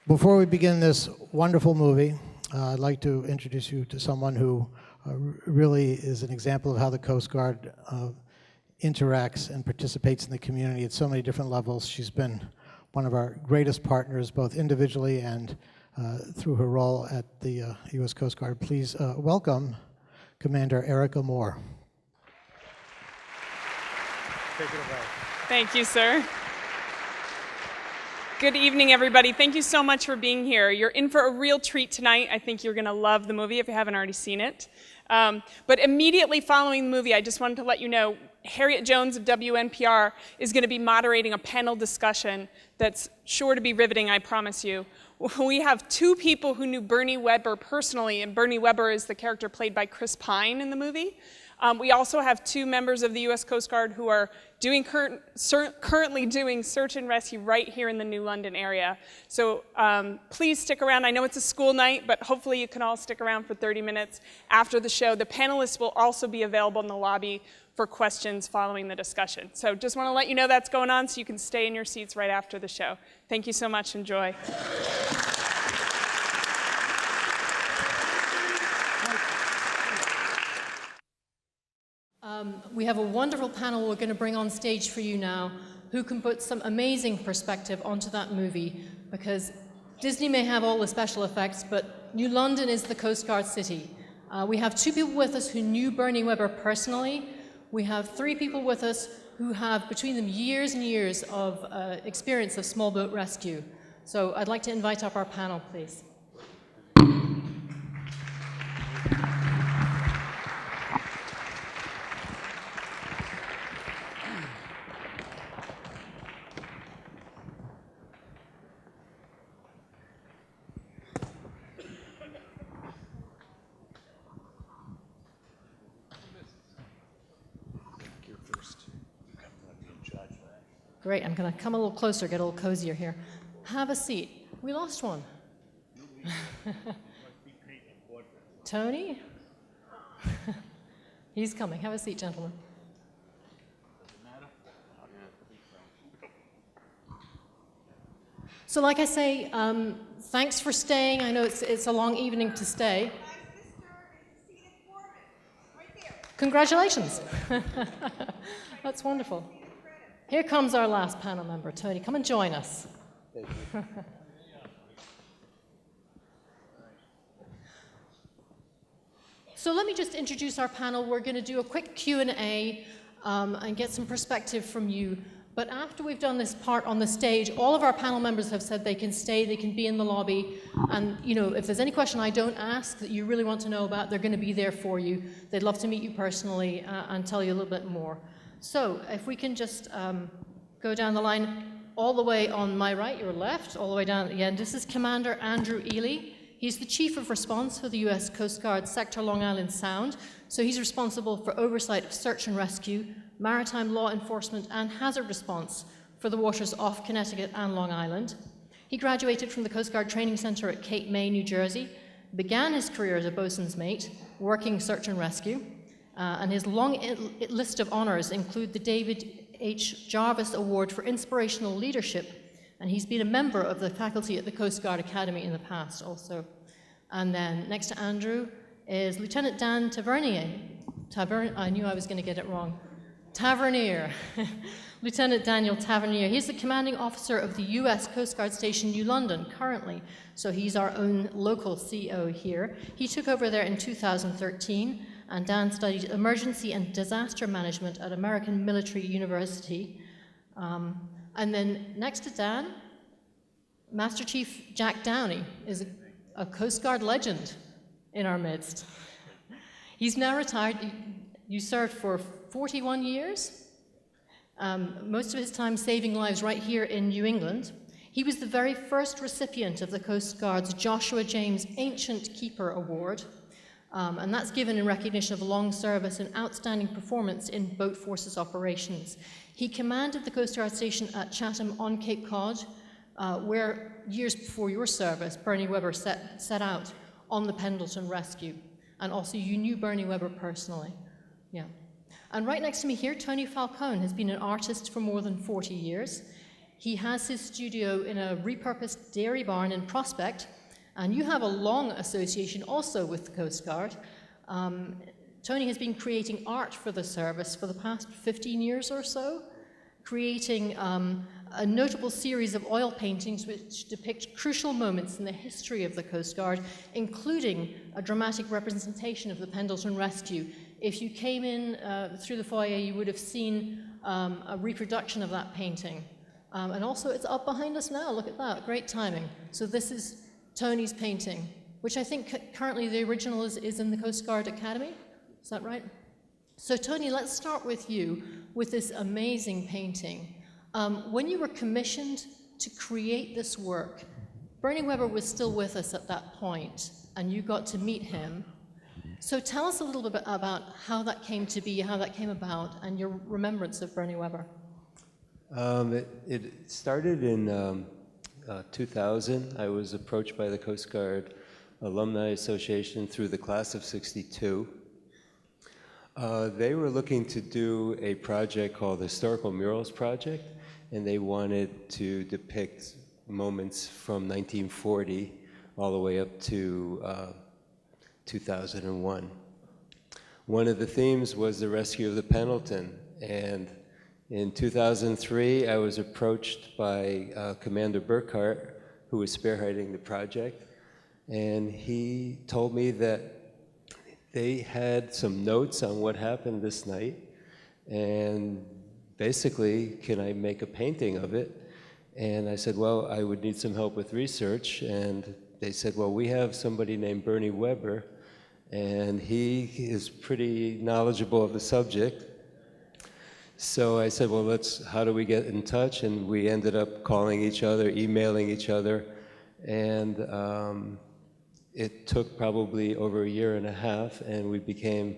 Before we begin this wonderful movie, I'd like to introduce you to someone who really is an example of how the Coast Guard interacts and participates in the community at so many different levels. She's been one of our greatest partners, both individually and through her role at the U.S. Coast Guard. Please welcome Commander Erica Moore. Take it away. Thank you, sir. Good evening, everybody. Thank you so much for being here. You're in for a real treat tonight. I think you're going to love the movie if you haven't already seen it. But immediately following the movie, I just wanted to let you know, Harriet Jones of WNPR is going to be moderating a panel discussion that's sure to be riveting, I promise you. We have two people who knew Bernie Webber personally, and Bernie Webber is the character played by Chris Pine in the movie. We also have two members of the U.S. Coast Guard who are currently doing search and rescue right here in the New London area. So please stick around. I know it's a school night, but hopefully you can all stick around for 30 minutes after the show. The panelists will also be available in the lobby for questions following the discussion. So just want to let you know that's going on so you can stay in your seats right after the show. Thank you so much. Enjoy. We have a wonderful panel we're going to bring on stage for you now who can put some amazing perspective onto that movie, because Disney may have all the special effects, but New London is the Coast Guard city. We have two people with us who knew Bernie Webber personally. We have three people with us who have between them years and years of experience of small boat rescue. So I'd like to invite up our panel, please. Great, I'm going to come a little closer, get a little cozier here. Have a seat. We lost one. Tony? He's coming. Have a seat, gentlemen. So like I say, thanks for staying. I know it's a long evening to stay. Congratulations. That's wonderful. Here comes our last panel member, Tony. Come and join us. Thank you. So let me just introduce our panel. We're going to do a quick Q&A and get some perspective from you. But after we've done this part on the stage, all of our panel members have said they can stay, they can be in the lobby. And you know, if there's any question I don't ask that you really want to know about, they're going to be there for you. They'd love to meet you personally and tell you a little bit more. So if we can just go down the line all the way on my right, your left, all the way down at the end. This is Commander Andrew Eli. He's the Chief of Response for the U.S. Coast Guard Sector Long Island Sound. So he's responsible for oversight of search and rescue, maritime law enforcement, and hazard response for the waters off Connecticut and Long Island. He graduated from the Coast Guard Training Center at Cape May, New Jersey, began his career as a bosun's mate, working search and rescue. And his long list of honors include the David H. Jarvis Award for Inspirational Leadership, and he's been a member of the faculty at the Coast Guard Academy in the past also. And then next to Andrew is Lieutenant Dan Tavernier. I knew I was going to get it wrong. Tavernier. Lieutenant Daniel Tavernier. He's the commanding officer of the U.S. Coast Guard Station New London currently, so he's our own local CO here. He took over there in 2013. And Dan studied emergency and disaster management at American Military University. And then next to Dan, Master Chief Jack Downey is a Coast Guard legend in our midst. He's now retired. You served for 41 years, most of his time saving lives right here in New England. He was the very first recipient of the Coast Guard's Joshua James Ancient Keeper Award. And that's given in recognition of long service and outstanding performance in boat forces operations. He commanded the Coast Guard station at Chatham on Cape Cod, where years before your service, Bernie Webber set out on the Pendleton rescue. And also you knew Bernie Webber personally. Yeah. And right next to me here, Tony Falcone has been an artist for more than 40 years. He has his studio in a repurposed dairy barn in Prospect, and you have a long association also with the Coast Guard. Tony has been creating art for the service for the past 15 years or so, creating a notable series of oil paintings which depict crucial moments in the history of the Coast Guard, including a dramatic representation of the Pendleton Rescue. If you came in through the foyer, you would have seen a reproduction of that painting. And also, it's up behind us now. Look at that. Great timing. So this is Tony's painting, which I think currently the original is in the Coast Guard Academy. Is that right? So Tony, let's start with you, with this amazing painting. When you were commissioned to create this work, Bernie Webber was still with us at that point, and you got to meet him. So tell us a little bit about how that came to be, how that came about, and your remembrance of Bernie Webber. It started in 2000. I was approached by the Coast Guard Alumni Association through the class of '62. They were looking to do a project called the Historical Murals Project, and they wanted to depict moments from 1940 all the way up to 2001. One of the themes was the rescue of the Pendleton, and in 2003, I was approached by Commander Burkhart, who was spearheading the project, and he told me that they had some notes on what happened this night, and basically, can I make a painting of it? And I said, well, I would need some help with research, and they said, well, we have somebody named Bernie Webber, and he is pretty knowledgeable of the subject. So I said, well, how do we get in touch? And we ended up calling each other, emailing each other, and it took probably over a year and a half, and we became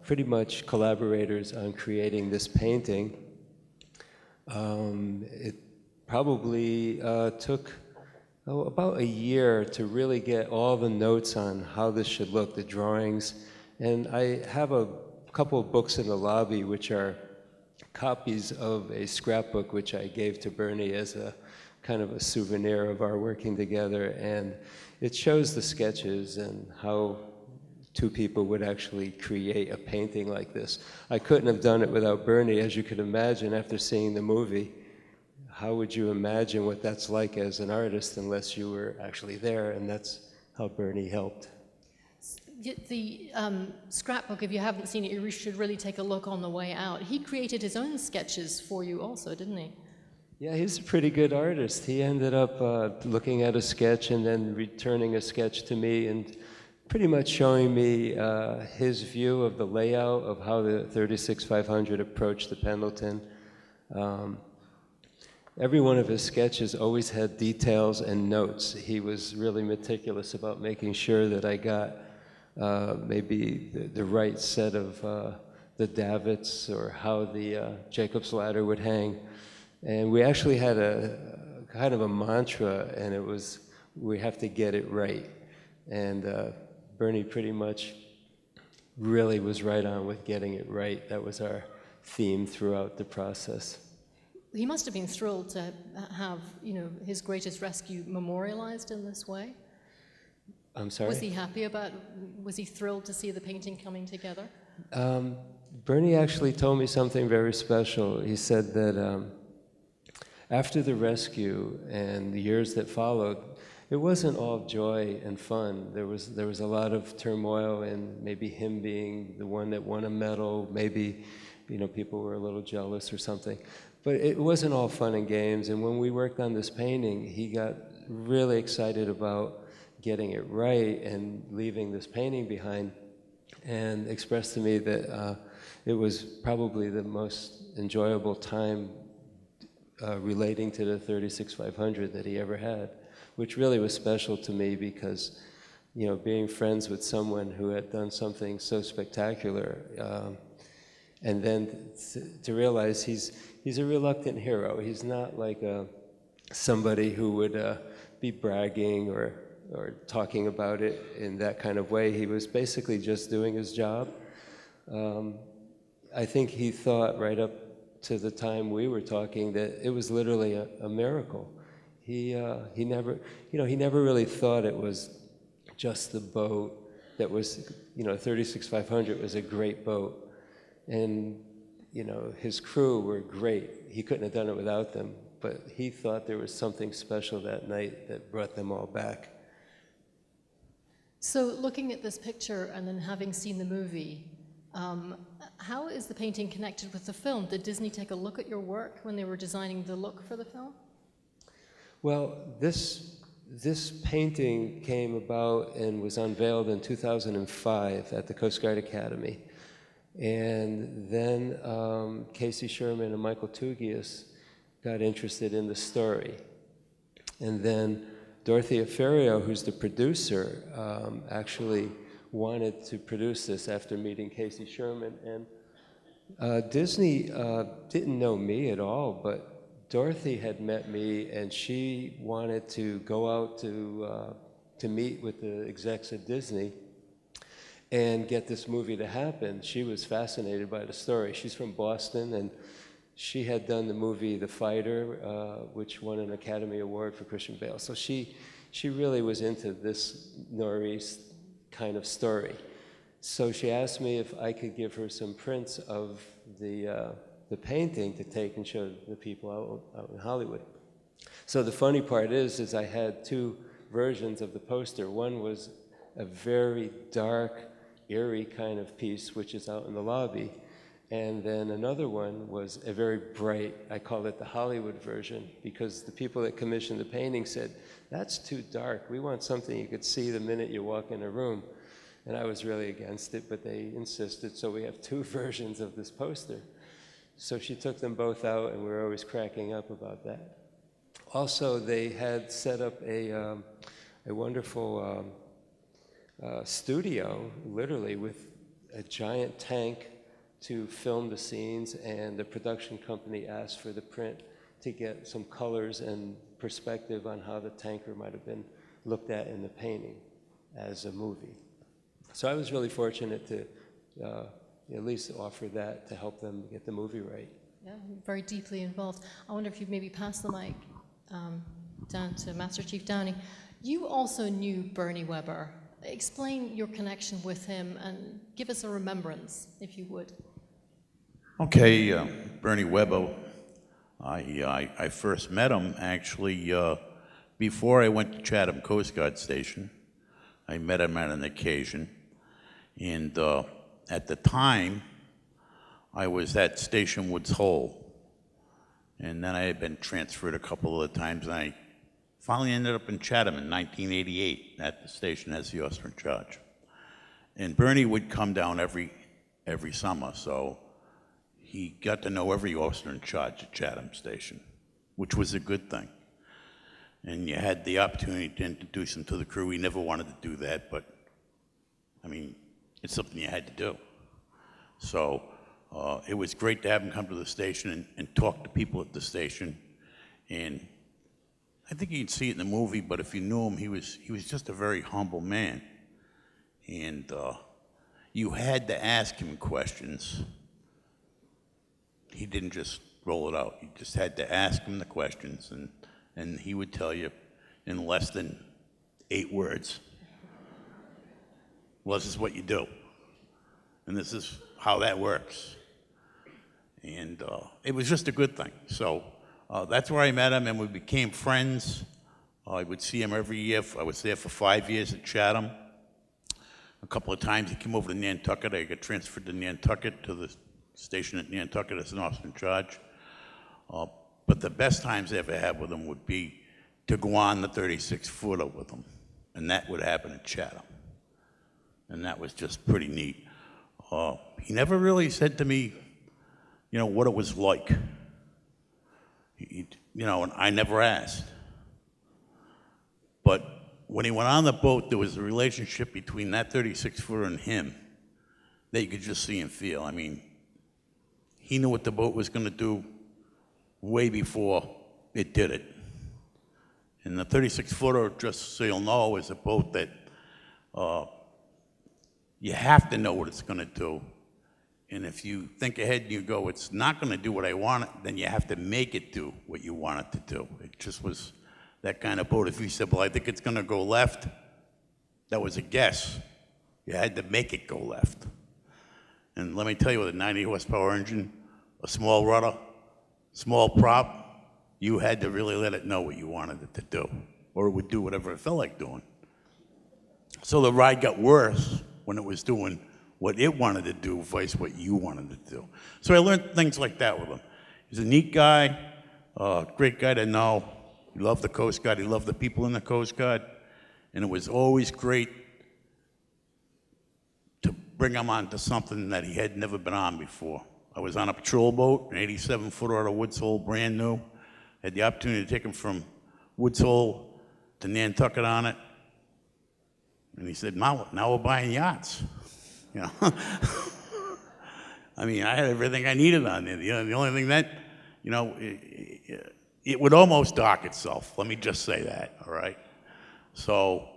pretty much collaborators on creating this painting. It probably took about a year to really get all the notes on how this should look, the drawings, and I have a couple of books in the lobby which are copies of a scrapbook which I gave to Bernie as a kind of a souvenir of our working together, and it shows the sketches and how two people would actually create a painting like this. I couldn't have done it without Bernie, as you could imagine after seeing the movie. How would you imagine what that's like as an artist unless you were actually there, and that's how Bernie helped. The scrapbook, if you haven't seen it, you should really take a look on the way out. He created his own sketches for you also, didn't he? Yeah, he's a pretty good artist. He ended up looking at a sketch and then returning a sketch to me and pretty much showing me his view of the layout of how the 36-500 approached the Pendleton. Every one of his sketches always had details and notes. He was really meticulous about making sure that I got maybe the right set of the davits or how the Jacob's ladder would hang. And we actually had a kind of a mantra, and it was, we have to get it right. And Bernie pretty much really was right on with getting it right. That was our theme throughout the process. He must have been thrilled to have, his greatest rescue memorialized in this way. I'm sorry? Was he happy was he thrilled to see the painting coming together? Bernie actually told me something very special. He said that after the rescue and the years that followed, it wasn't all joy and fun. There was a lot of turmoil, and maybe him being the one that won a medal, maybe people were a little jealous or something. But it wasn't all fun and games, and when we worked on this painting, he got really excited about getting it right and leaving this painting behind, and expressed to me that it was probably the most enjoyable time relating to the 36-500 that he ever had, which really was special to me because, being friends with someone who had done something so spectacular, and then to realize he's a reluctant hero. He's not like somebody who would be bragging or talking about it in that kind of way. He was basically just doing his job. I think he thought right up to the time we were talking that it was literally a miracle. He never, he never really thought it was just the boat that was, 36-500 was a great boat. And, his crew were great. He couldn't have done it without them, but he thought there was something special that night that brought them all back. So looking at this picture and then having seen the movie, how is the painting connected with the film? Did Disney take a look at your work when they were designing the look for the film? Well, this painting came about and was unveiled in 2005 at the Coast Guard Academy. And then Casey Sherman and Michael Tugias got interested in the story. And then Dorothea Ferrio, who's the producer, actually wanted to produce this after meeting Casey Sherman. And Disney didn't know me at all, but Dorothy had met me, and she wanted to go out to meet with the execs at Disney and get this movie to happen. She was fascinated by the story. She's from Boston, and she had done the movie The Fighter, which won an Academy Award for Christian Bale. So she really was into this Nor'east kind of story. So she asked me if I could give her some prints of the painting to take and show the people out in Hollywood. So the funny part is I had two versions of the poster. One was a very dark, eerie kind of piece, which is out in the lobby. And then another one was a very bright, I call it the Hollywood version, because the people that commissioned the painting said, that's too dark. We want something you could see the minute you walk in a room. And I was really against it, but they insisted, so we have two versions of this poster. So she took them both out, and we were always cracking up about that. Also, they had set up a wonderful studio, literally, with a giant tank to film the scenes, and the production company asked for the print to get some colors and perspective on how the tanker might have been looked at in the painting as a movie. So I was really fortunate to at least offer that to help them get the movie right. Yeah, very deeply involved. I wonder if you'd maybe pass the mic down to Master Chief Downey. You also knew Bernie Weber. Explain your connection with him and give us a remembrance, if you would. Okay, Bernie Weber, I first met him actually before I went to Chatham Coast Guard Station. I met him on an occasion, and at the time, I was at Station Woods Hole, and then I had been transferred a couple of times, and I finally ended up in Chatham in 1988 at the station as the officer in charge. And Bernie would come down every summer, so he got to know every officer in charge at Chatham Station, which was a good thing. And you had the opportunity to introduce him to the crew. He never wanted to do that, but I mean, it's something you had to do. So it was great to have him come to the station and talk to people at the station. And I think you can see it in the movie, but if you knew him, he was just a very humble man. And you had to ask him questions. He didn't just roll it out. You just had to ask him the questions, and he would tell you in less than 8 words, well, this is what you do, and this is how that works. And it was just a good thing. So that's where I met him, and we became friends. I would see him every year. I was there for 5 years at Chatham. A couple of times he came over to Nantucket. I got transferred to Nantucket, to the station at Nantucket as an officer in charge. But the best times I ever had with him would be to go on the 36-footer with him, and that would happen at Chatham. And that was just pretty neat. He never really said to me, what it was like. And I never asked. But when he went on the boat, there was a relationship between that 36-footer and him that you could just see and feel. I mean, he knew what the boat was going to do way before it did it. And the 36-footer, just so you'll know, is a boat that you have to know what it's going to do, And if you think ahead and you go, it's not going to do what I want it, then you have to make it do what you want it to do. It just was that kind of boat. If you said, well, I think it's going to go left, that was a guess. You had to make it go left. And let me tell you, with a 90 horsepower engine, a small rudder, small prop, you had to really let it know what you wanted it to do, or it would do whatever it felt like doing. So the ride got worse when it was doing what it wanted to do versus what you wanted to do. So I learned things like that with him. He's a neat guy, great guy to know. He loved the Coast Guard. He loved the people in the Coast Guard. And it was always great to bring him onto something that he had never been on before. I was on a patrol boat, an 87-footer out of Woods Hole, brand new. Had the opportunity to take him from Woods Hole to Nantucket on it. And he said, now we're buying yachts. You know, I mean, I had everything I needed on there. The only thing that, you know, it would almost dock itself. Let me just say that, all right? So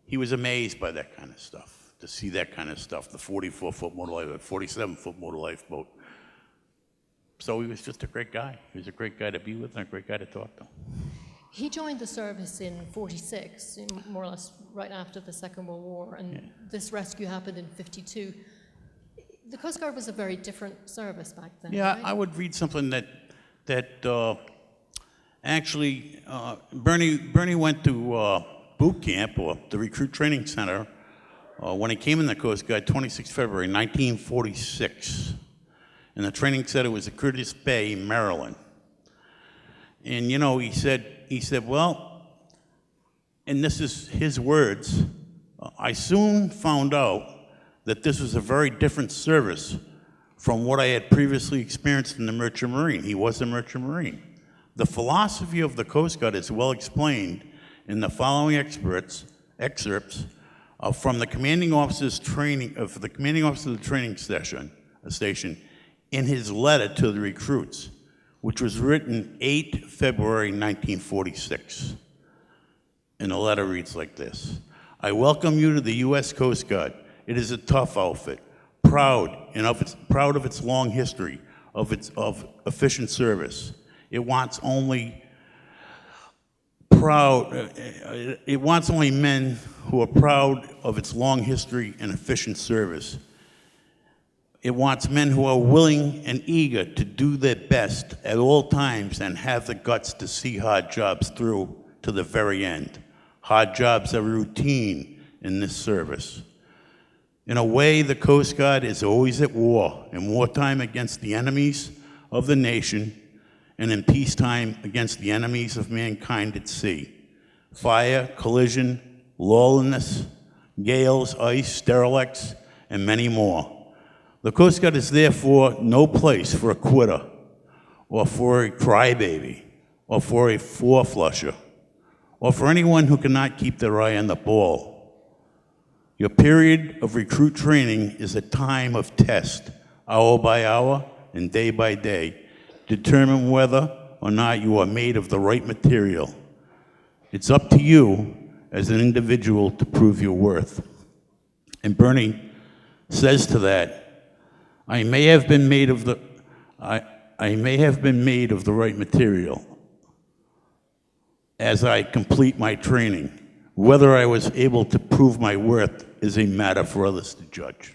he was amazed by that kind of stuff, to see that kind of stuff, the 44-foot motor life, 47-foot motor lifeboat. So he was just a great guy. He was a great guy to be with and a great guy to talk to. He joined the service in '46, more or less right after the Second World War, and this rescue happened in '52. The Coast Guard was a very different service back then. Yeah, right? I would read something that actually Bernie went to boot camp, or the recruit training center, when he came in the Coast Guard, 26 February 1946. And the training center was at Curtis Bay, Maryland. And you know, he said, well, and this is his words, I soon found out that this was a very different service from what I had previously experienced in the Merchant Marine. He was a Merchant Marine. The philosophy of the Coast Guard is well explained in the following excerpts from the commanding officer's training, of the commanding officer of the training station in his letter to the recruits, which was written 8 February 1946. And the letter reads like this: I welcome you to the U.S. Coast Guard. It is a tough outfit, proud of its long history of efficient service. It wants only men who are proud of its long history and efficient service. It wants men who are willing and eager to do their best at all times and have the guts to see hard jobs through to the very end. Hard jobs are routine in this service. In a way, the Coast Guard is always at war, in wartime against the enemies of the nation, and in peacetime against the enemies of mankind at sea. Fire, collision, lawlessness, gales, ice, derelicts, and many more. The Coast Guard is therefore no place for a quitter, or for a crybaby, or for a four-flusher, or for anyone who cannot keep their eye on the ball. Your period of recruit training is a time of test, hour by hour and day by day, to determine whether or not you are made of the right material. It's up to you as an individual to prove your worth. And Bernie says to that, I may have been made of the right material as I complete my training. Whether I was able to prove my worth is a matter for others to judge.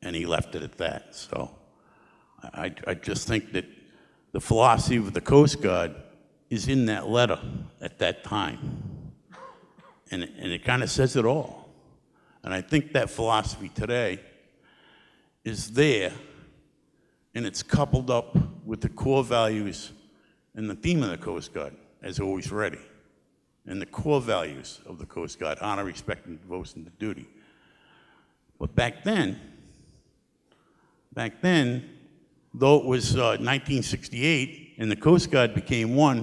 And he left it at that. So I just think that the philosophy of the Coast Guard is in that letter at that time. And it kind of says it all. And I think that philosophy today is there, and it's coupled up with the core values and the theme of the Coast Guard, as always ready. And the core values of the Coast Guard: honor, respect, and devotion to duty. But back then, though it was 1968, and the Coast Guard became one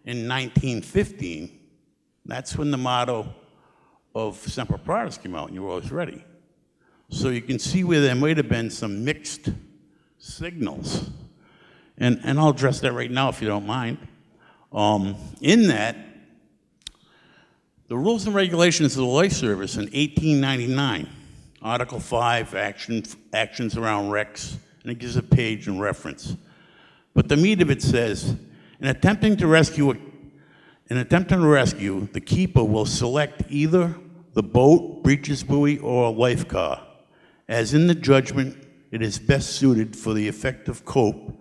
in 1915, that's when the motto of Semper Paratus came out, and you were always ready. So you can see where there might have been some mixed signals. And I'll address that right now if you don't mind. In that, the rules and regulations of the Life Service in 1899 Article 5, actions around wrecks, and it gives a page and reference. But the meat of it says, in attempting to rescue, the keeper will select either the boat, breeches buoy, or a life car, as in the judgment it is best suited for the effective cope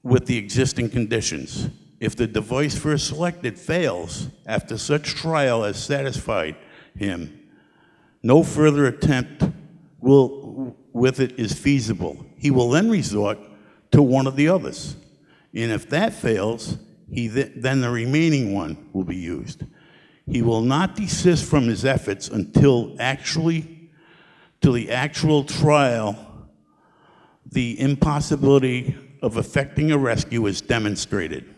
with the existing conditions. If the device first selected fails after such trial has satisfied him, no further attempt with it is feasible. He will then resort to one of the others. And if that fails, then the remaining one will be used. He will not desist from his efforts until the actual trial, the impossibility of effecting a rescue is demonstrated.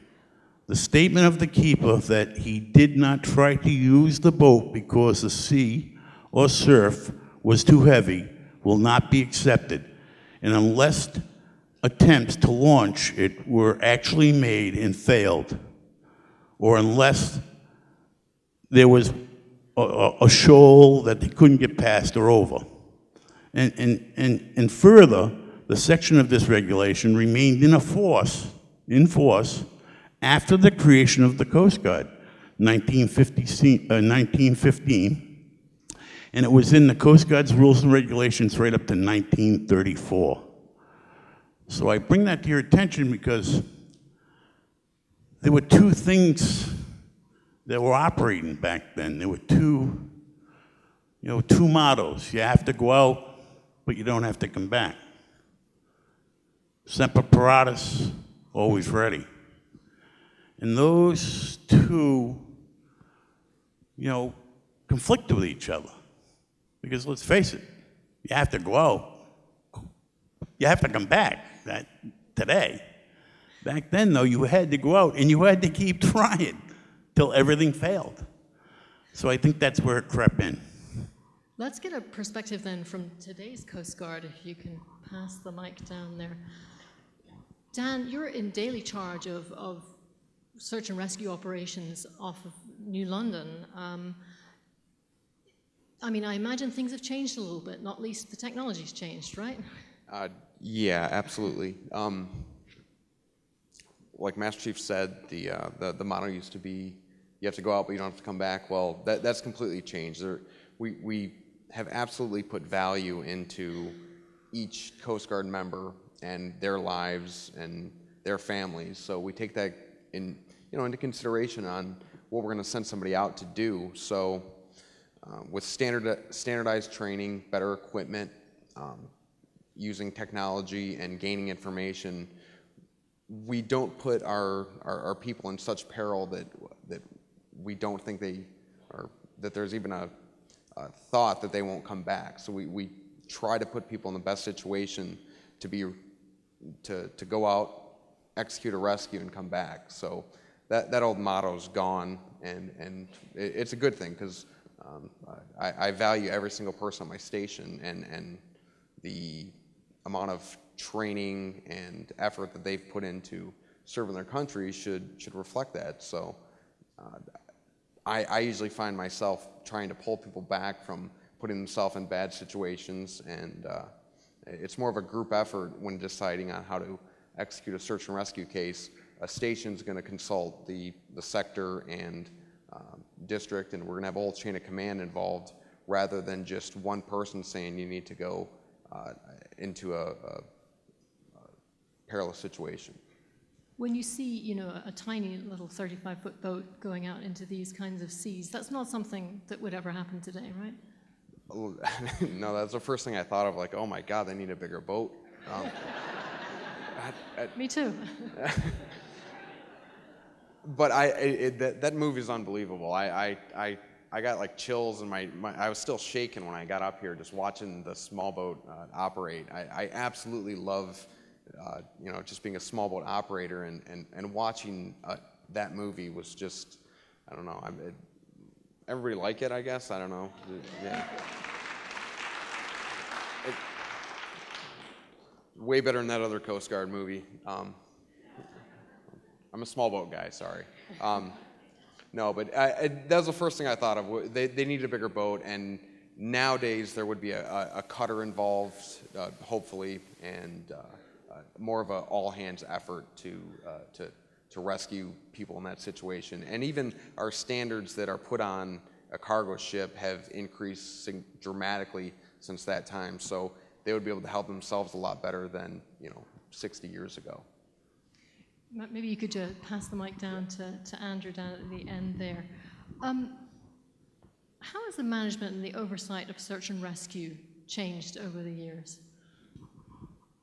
The statement of the keeper that he did not try to use the boat because the sea or surf was too heavy will not be accepted, and unless attempts to launch it were actually made and failed, or unless there was a shoal that they couldn't get past or over. And further, the section of this regulation remained in force after the creation of the Coast Guard, 1915, and it was in the Coast Guard's rules and regulations right up to 1934. So I bring that to your attention because there were two things that were operating back then. There were two mottos. You have to go out, but you don't have to come back. Semper paratus, always ready. And those two, conflicted with each other. Because let's face it, you have to go out, you have to come back today. Back then, though, you had to go out and you had to keep trying till everything failed. So I think that's where it crept in. Let's get a perspective then from today's Coast Guard, if you can pass the mic down there. Dan, you're in daily charge of search and rescue operations off of New London. I imagine things have changed a little bit, not least the technology's changed, right? Yeah, absolutely. Like Master Chief said, the motto used to be, you have to go out, but you don't have to come back. Well, that's completely changed. We have absolutely put value into each Coast Guard member and their lives and their families. So we take that into consideration on what we're going to send somebody out to do. So with standardized training, better equipment, using technology and gaining information, we don't put our people in such peril that we don't think that there's even a thought that they won't come back. So we try to put people in the best situation to go out, execute a rescue, and come back. So that old motto's gone, and it's a good thing because I value every single person on my station, and the amount of training and effort that they've put into serving their country should reflect that. So I usually find myself trying to pull people back from putting themselves in bad situations, and it's more of a group effort when deciding on how to execute a search and rescue case. A station's going to consult the sector and district, and we're going to have a whole chain of command involved rather than just one person saying you need to go into a perilous situation. When you see, a tiny little 35-foot boat going out into these kinds of seas, that's not something that would ever happen today, right? No, that's the first thing I thought of, like, oh my God, they need a bigger boat. Me too. But that movie is unbelievable. I got like chills, and I was still shaking when I got up here just watching the small boat operate. I absolutely love just being a small boat operator, and watching that movie was just, I don't know. Everybody like it, I guess. I don't know. Yeah. Way better than that other Coast Guard movie. I'm a small boat guy, sorry. No, but that was the first thing I thought of. They needed a bigger boat, and nowadays there would be a cutter involved, hopefully, and more of an all-hands effort to rescue people in that situation. And even our standards that are put on a cargo ship have increased dramatically since that time. So they would be able to help themselves a lot better than 60 years ago. Maybe you could pass the mic down to Andrew down at the end there. How has the management and the oversight of search and rescue changed over the years?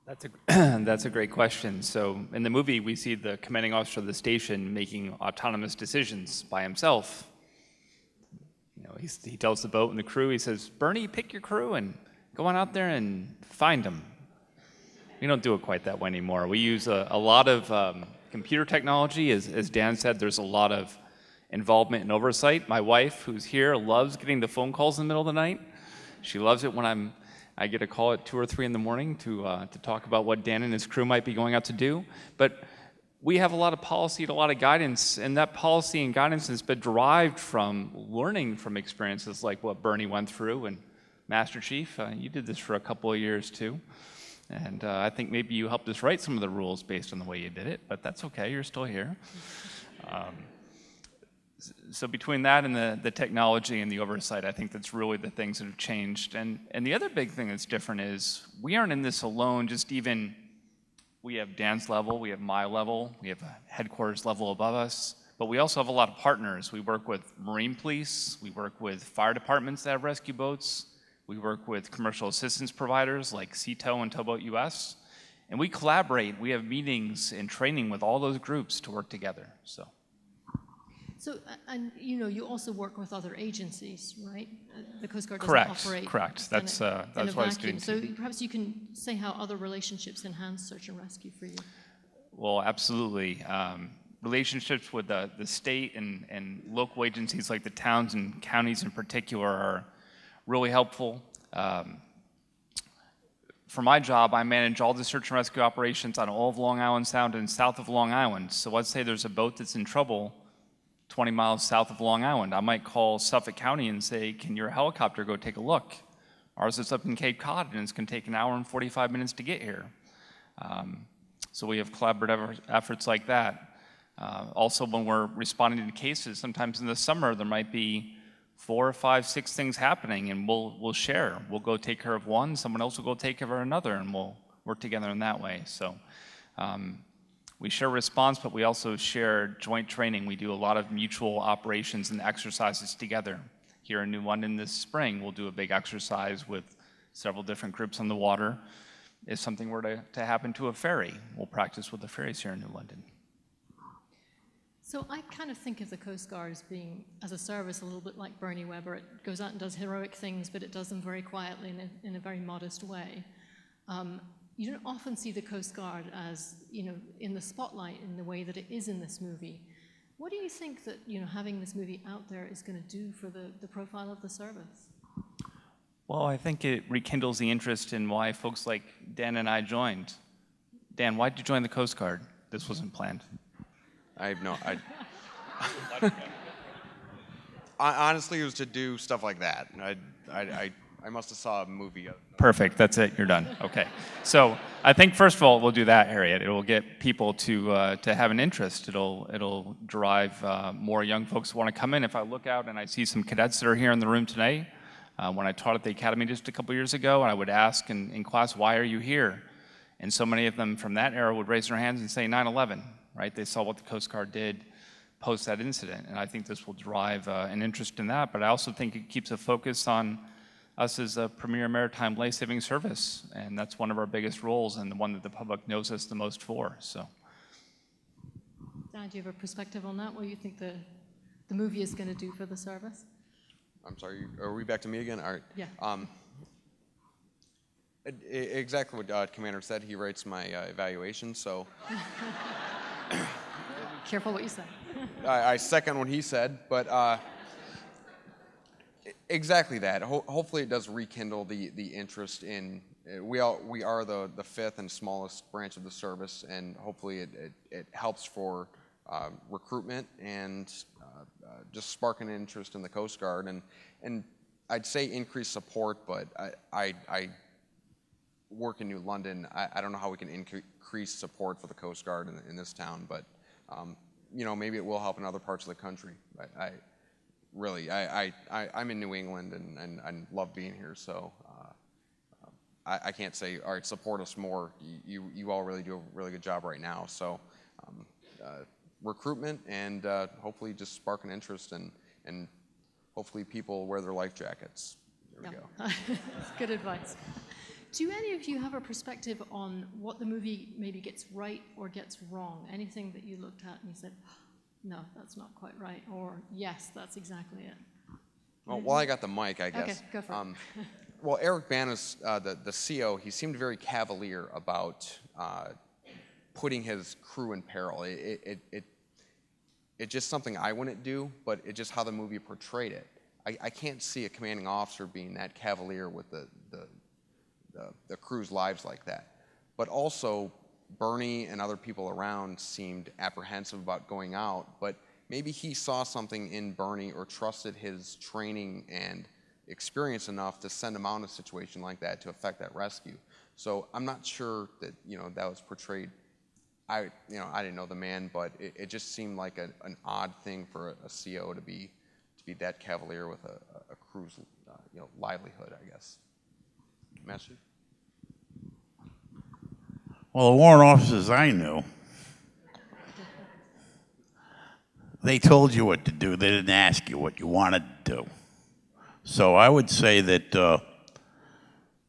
That's a great question. So in the movie, we see the commanding officer of the station making autonomous decisions by himself. He tells the boat and the crew, he says, "Bernie, pick your crew and go on out there and find them." We don't do it quite that way anymore. We use a lot of computer technology. As Dan said, there's a lot of involvement and oversight. My wife, who's here, loves getting the phone calls in the middle of the night. She loves it when I get a call at 2 or 3 in the morning to talk about what Dan and his crew might be going out to do. But we have a lot of policy and a lot of guidance, and that policy and guidance has been derived from learning from experiences like what Bernie went through. And Master Chief, you did this for a couple of years too. And I think maybe you helped us write some of the rules based on the way you did it, but that's okay, you're still here. So between that and the technology and the oversight, I think that's really the things that have changed. And the other big thing that's different is we aren't in this alone, we have Dan's level, we have my level, we have a headquarters level above us, but we also have a lot of partners. We work with Marine Police, we work with fire departments that have rescue boats, we work with commercial assistance providers like Seatow and Towboat US, and we collaborate. We have meetings and training with all those groups to work together. So, and you also work with other agencies, right? The Coast Guard doesn't operate. Correct. That's what I was doing. So perhaps you can say how other relationships enhance search and rescue for you. Well, absolutely. Relationships with the state and local agencies like the towns and counties in particular are really helpful. For my job, I manage all the search and rescue operations on all of Long Island Sound and south of Long Island. So let's say there's a boat that's in trouble 20 miles south of Long Island. I might call Suffolk County and say, "Can your helicopter go take a look?" Ours is up in Cape Cod, and it's going to take an hour and 45 minutes to get here. So we have collaborative efforts like that. Also, when we're responding to cases, sometimes in the summer there might be 4 or 5, 6 things happening, and we'll share. We'll go take care of one, someone else will go take care of another, and we'll work together in that way. So we share response, but we also share joint training. We do a lot of mutual operations and exercises together. Here in New London this spring, we'll do a big exercise with several different groups on the water. If something were to happen to a ferry, we'll practice with the ferries here in New London. So I kind of think of the Coast Guard as being, as a service, a little bit like Bernie Webber. It goes out and does heroic things, but it does them very quietly in a very modest way. You don't often see the Coast Guard as, in the spotlight in the way that it is in this movie. What do you think that, having this movie out there is going to do for the profile of the service? Well, I think it rekindles the interest in why folks like Dan and I joined. Dan, why did you join the Coast Guard? This wasn't planned. I have no. Honestly, it was to do stuff like that. I must have saw a movie. Perfect. That's it. You're done. Okay. So I think first of all, we'll do that, Harriet. It will get people to have an interest. It'll drive more young folks who want to come in. If I look out and I see some cadets that are here in the room today, when I taught at the academy just a couple years ago, and I would ask in class, "Why are you here?" And so many of them from that era would raise their hands and say 9/11. Right? They saw what the Coast Guard did post that incident, and I think this will drive an interest in that, but I also think it keeps a focus on us as a premier maritime life-saving service, and that's one of our biggest roles and the one that the public knows us the most for. So, Dan, do you have a perspective on that? What do you think the movie is going to do for the service? I'm sorry, are we back to me again? All right. Yeah. Exactly what Commander said. He writes my evaluation, so... Careful what you say. I second what he said, but exactly that. Hopefully it does rekindle the interest in, we are the 5th and smallest branch of the service, and hopefully it helps for recruitment and just sparking interest in the Coast Guard. And I'd say increased support, but I work in New London. I don't know how we can increase support for the Coast Guard in this town, but you know, maybe it will help in other parts of the country. I'm in New England and I love being here, so I can't say, all right, support us more. You all really do a really good job right now. So recruitment and hopefully just spark an interest and hopefully people wear their life jackets. There we go. That's good advice. Do any of you have a perspective on what the movie maybe gets right or gets wrong? Anything that you looked at and you said, no, that's not quite right, or yes, that's exactly it? Well, while I got the mic, I guess. Okay, go for it. Well, Eric Banas, the CO, he seemed very cavalier about putting his crew in peril. It's just something I wouldn't do, but it's just how the movie portrayed it. I can't see a commanding officer being that cavalier with the crew's lives like that. But also, Bernie and other people around seemed apprehensive about going out, but maybe he saw something in Bernie or trusted his training and experience enough to send him out in a situation like that to affect that rescue. So I'm not sure that, you know, that was portrayed. I didn't know the man, but it just seemed like an odd thing for a CO to be that cavalier with a crew's livelihood, I guess. Master? Well, the warrant officers I knew, they told you what to do. They didn't ask you what you wanted to do. So I would say that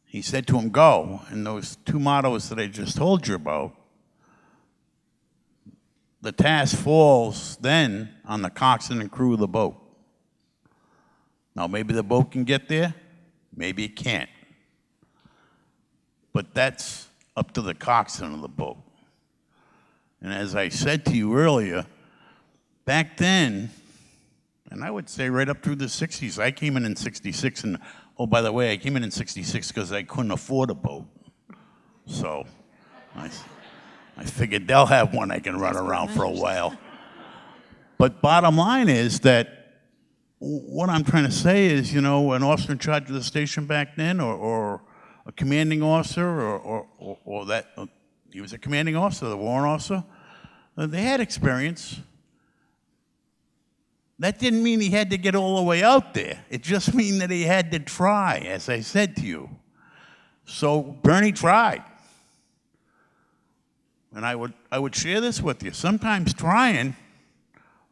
he said to him, go. And those two mottos that I just told you about, the task falls then on the coxswain and crew of the boat. Now, maybe the boat can get there, maybe it can't. But that's up to the coxswain of the boat. And as I said to you earlier, back then, and I would say right up through the 60s, I came in 66, and oh, by the way, I came in 66 because I couldn't afford a boat. So I figured they'll have one I can run around for a while. But bottom line is that what I'm trying to say is, an officer in charge of the station back then, or a commanding officer, or that he was a commanding officer, the warrant officer, they had experience. That didn't mean he had to get all the way out there. It just meant that he had to try, as I said to you. So Bernie tried. And I would share this with you. Sometimes trying,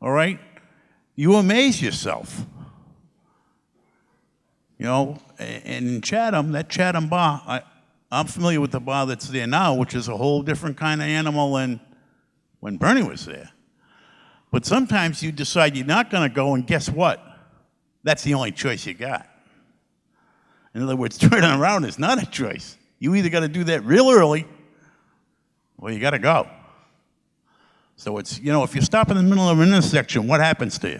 all right, you amaze yourself. And in Chatham, that Chatham bar, I'm familiar with the bar that's there now, which is a whole different kind of animal than when Bernie was there. But sometimes you decide you're not going to go, and guess what? That's the only choice you got. In other words, turning around is not a choice. You either got to do that real early, or you got to go. So it's, if you stop in the middle of an intersection, what happens to you?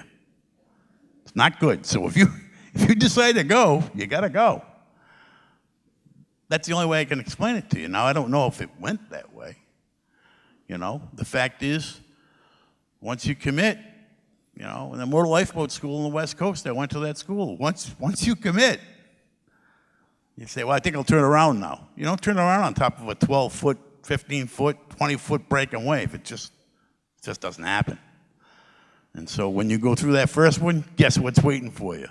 It's not good. So if you decide to go, you got to go. That's the only way I can explain it to you. Now, I don't know if it went that way. The fact is, once you commit, in the Motor Lifeboat School on the West Coast, I went to that school. Once you commit, you say, well, I think I'll turn around now. You don't turn around on top of a 12-foot, 15-foot, 20-foot breaking wave. It just doesn't happen. And so when you go through that first one, guess what's waiting for you?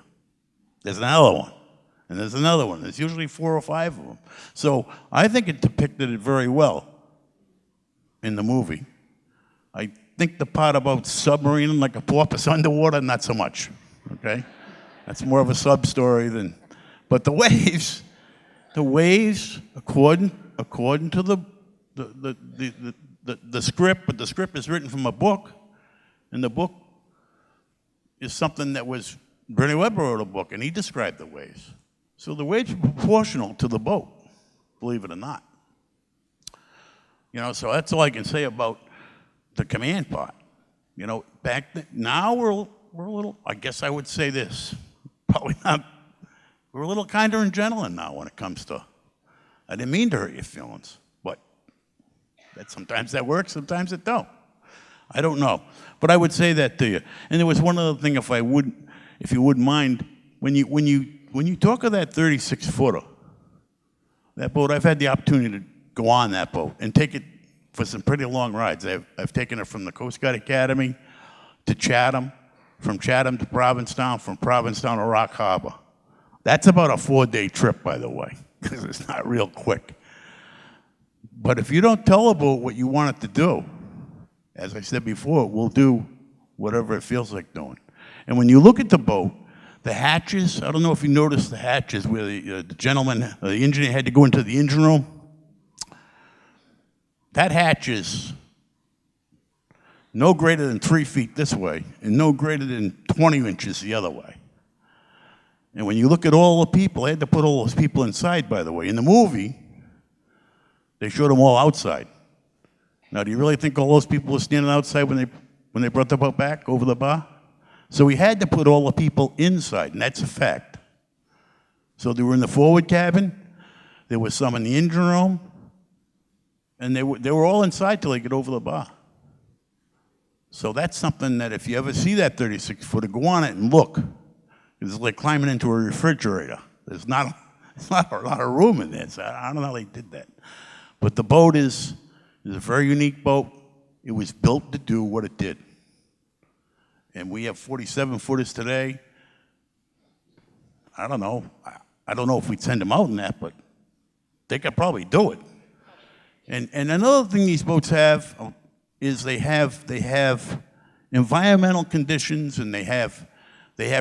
There's another one, and there's another one. There's usually 4 or 5 of them. So I think it depicted it very well in the movie. I think the part about submarining like a porpoise underwater, not so much, okay? That's more of a sub-story than, but the waves, according to the script, but the script is written from a book, and the book is something that was, Bernie Webber wrote a book, and he described the waves. So the waves were proportional to the boat, believe it or not. So that's all I can say about the command part. Back then, now we're a little, I guess I would say this, probably not, we're a little kinder and gentler now when it comes to, I didn't mean to hurt your feelings, but sometimes that works, sometimes it don't. I don't know. But I would say that to you. And there was one other thing, if you wouldn't mind, when you when you talk of that 36-footer, that boat, I've had the opportunity to go on that boat and take it for some pretty long rides. I've taken it from the Coast Guard Academy to Chatham, from Chatham to Provincetown, from Provincetown to Rock Harbor. That's about a 4-day trip, by the way, because it's not real quick. But if you don't tell a boat what you want it to do, as I said before, it will do whatever it feels like doing. And when you look at the boat, the hatches, I don't know if you noticed the hatches where the gentleman, the engineer had to go into the engine room. That hatch is no greater than 3 feet this way and no greater than 20 inches the other way. And when you look at all the people, they had to put all those people inside, by the way. In the movie, they showed them all outside. Now, do you really think all those people were standing outside when they brought the boat back over the bar? So we had to put all the people inside, and that's a fact. So they were in the forward cabin, there was some in the engine room, and they were all inside till they get over the bar. So that's something that if you ever see that 36-footer, go on it and look. It's like climbing into a refrigerator. There's not a lot of room in there, so I don't know how they did that. But the boat is a very unique boat. It was built to do what it did. And we have 47-footers today. I don't know. I don't know if we'd send them out in that, but they could probably do it. And another thing these boats have is they have environmental conditions, and they have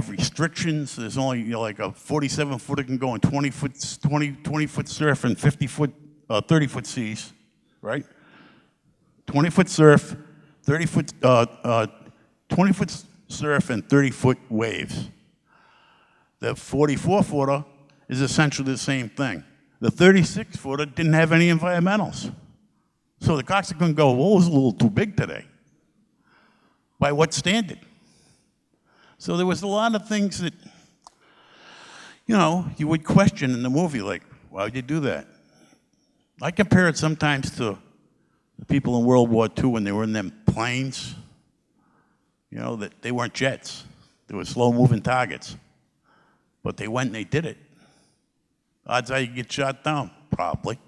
restrictions. There's only, like a 47-footer can go in 20-foot surf and 50-foot, 30-foot seas, right? 20-foot surf, 20-foot surf and 30-foot waves. The 44-footer is essentially the same thing. The 36-footer didn't have any environmentals. So the coxswain couldn't go, well, it was a little too big today. By what standard? So there was a lot of things that, you would question in the movie, like, why'd you do that? I compare it sometimes to the people in World War II when they were in them planes. That they weren't jets. They were slow-moving targets. But they went and they did it. Odds are you get shot down, probably.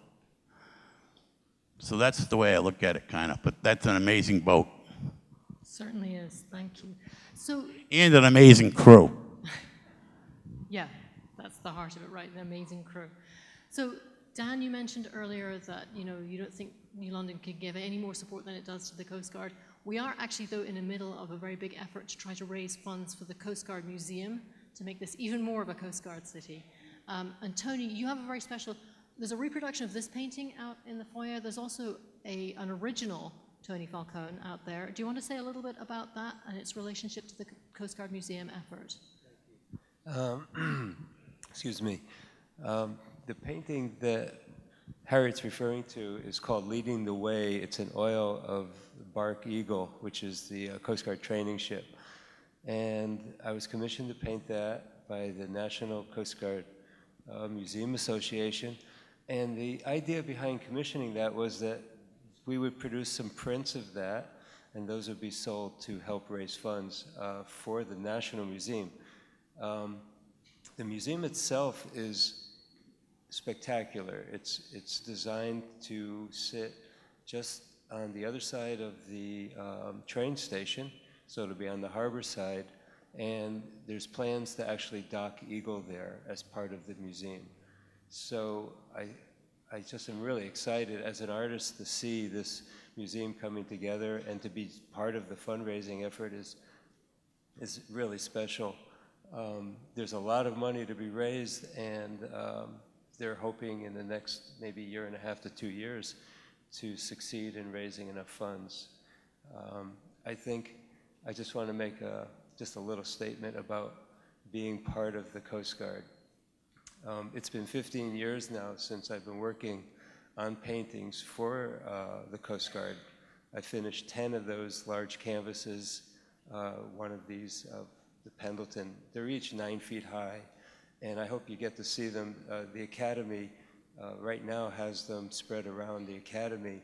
So that's the way I look at it, kind of. But that's an amazing boat. Certainly is. Thank you. So, and an amazing crew. yeah, that's the heart of it, right? An amazing crew. So, Dan, you mentioned earlier that you don't think New London could give any more support than it does to the Coast Guard. We are actually, though, in the middle of a very big effort to try to raise funds for the Coast Guard Museum to make this even more of a Coast Guard city. And Tony, you have a very special. There's a reproduction of this painting out in the foyer. There's also an original Tony Falcone out there. Do you want to say a little bit about that and its relationship to the Coast Guard Museum effort? Excuse me. The painting that Harriet's referring to is called Leading the Way. It's an oil of the Bark Eagle, which is the Coast Guard training ship. And I was commissioned to paint that by the National Coast Guard Museum Association. And the idea behind commissioning that was that we would produce some prints of that, and those would be sold to help raise funds for the National Museum. The museum itself is spectacular. It's designed to sit just on the other side of the train station, so it'll be on the harbor side, and there's plans to actually dock Eagle there as part of the museum. So I just am really excited as an artist to see this museum coming together, and to be part of the fundraising effort is really special. There's a lot of money to be raised, and they're hoping in the next maybe year and a half to 2 years to succeed in raising enough funds. I think I just want to make just a little statement about being part of the Coast Guard. It's been 15 years now since I've been working on paintings for the Coast Guard. I finished 10 of those large canvases, one of these of the Pendleton. They're each 9 feet high, and I hope you get to see them. The Academy right now has them spread around the Academy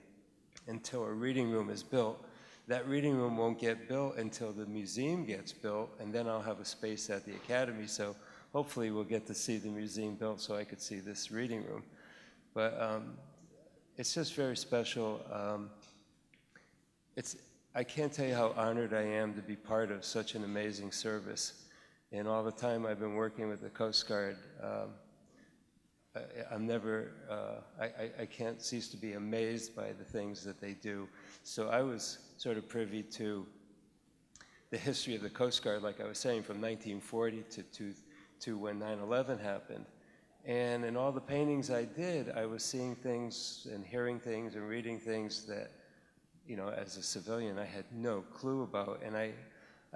until a reading room is built. That reading room won't get built until the museum gets built, and then I'll have a space at the Academy. So hopefully we'll get to see the museum built so I could see this reading room. But it's just very special. I can't tell you how honored I am to be part of such an amazing service. And all the time I've been working with the Coast Guard, I can't cease to be amazed by the things that they do. So I was sort of privy to the history of the Coast Guard, like I was saying, from 1940 to when 9/11 happened. And in all the paintings I did, I was seeing things and hearing things and reading things that, as a civilian, I had no clue about. And I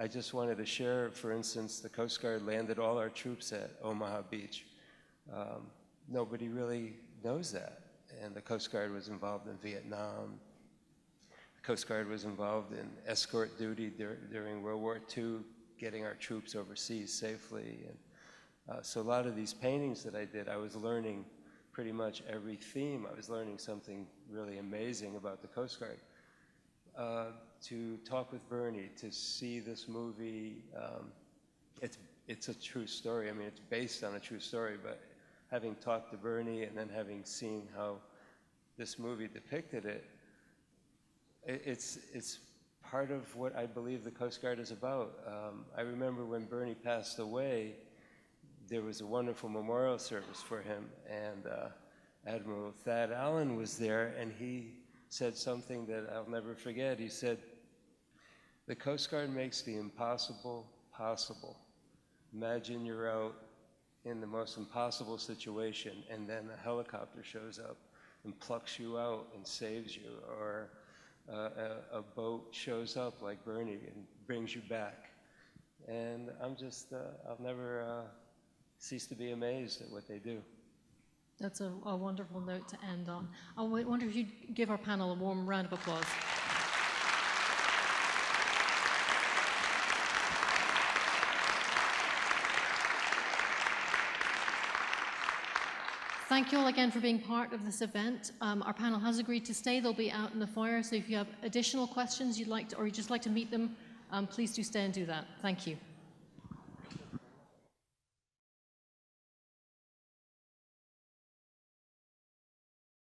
just wanted to share, for instance, the Coast Guard landed all our troops at Omaha Beach. Nobody really knows that. And the Coast Guard was involved in Vietnam. The Coast Guard was involved in escort duty during World War II, getting our troops overseas safely. And so a lot of these paintings that I did, I was learning pretty much every theme. I was learning something really amazing about the Coast Guard. To talk with Bernie, to see this movie, it's a true story. I mean, it's based on a true story, but having talked to Bernie and then having seen how this movie depicted it, it's part of what I believe the Coast Guard is about. I remember when Bernie passed away, there was a wonderful memorial service for him, and Admiral Thad Allen was there, and he said something that I'll never forget. He said, "The Coast Guard makes the impossible possible. Imagine you're out in the most impossible situation, and then a helicopter shows up and plucks you out and saves you, or a boat shows up like Bernie and brings you back." And I'll never cease to be amazed at what they do. That's a wonderful note to end on. I wonder if you'd give our panel a warm round of applause. Thank you all again for being part of this event. Our panel has agreed to stay. They'll be out in the foyer, so if you have additional questions you'd like to, or you'd just like to meet them, please do stay and do that. Thank you.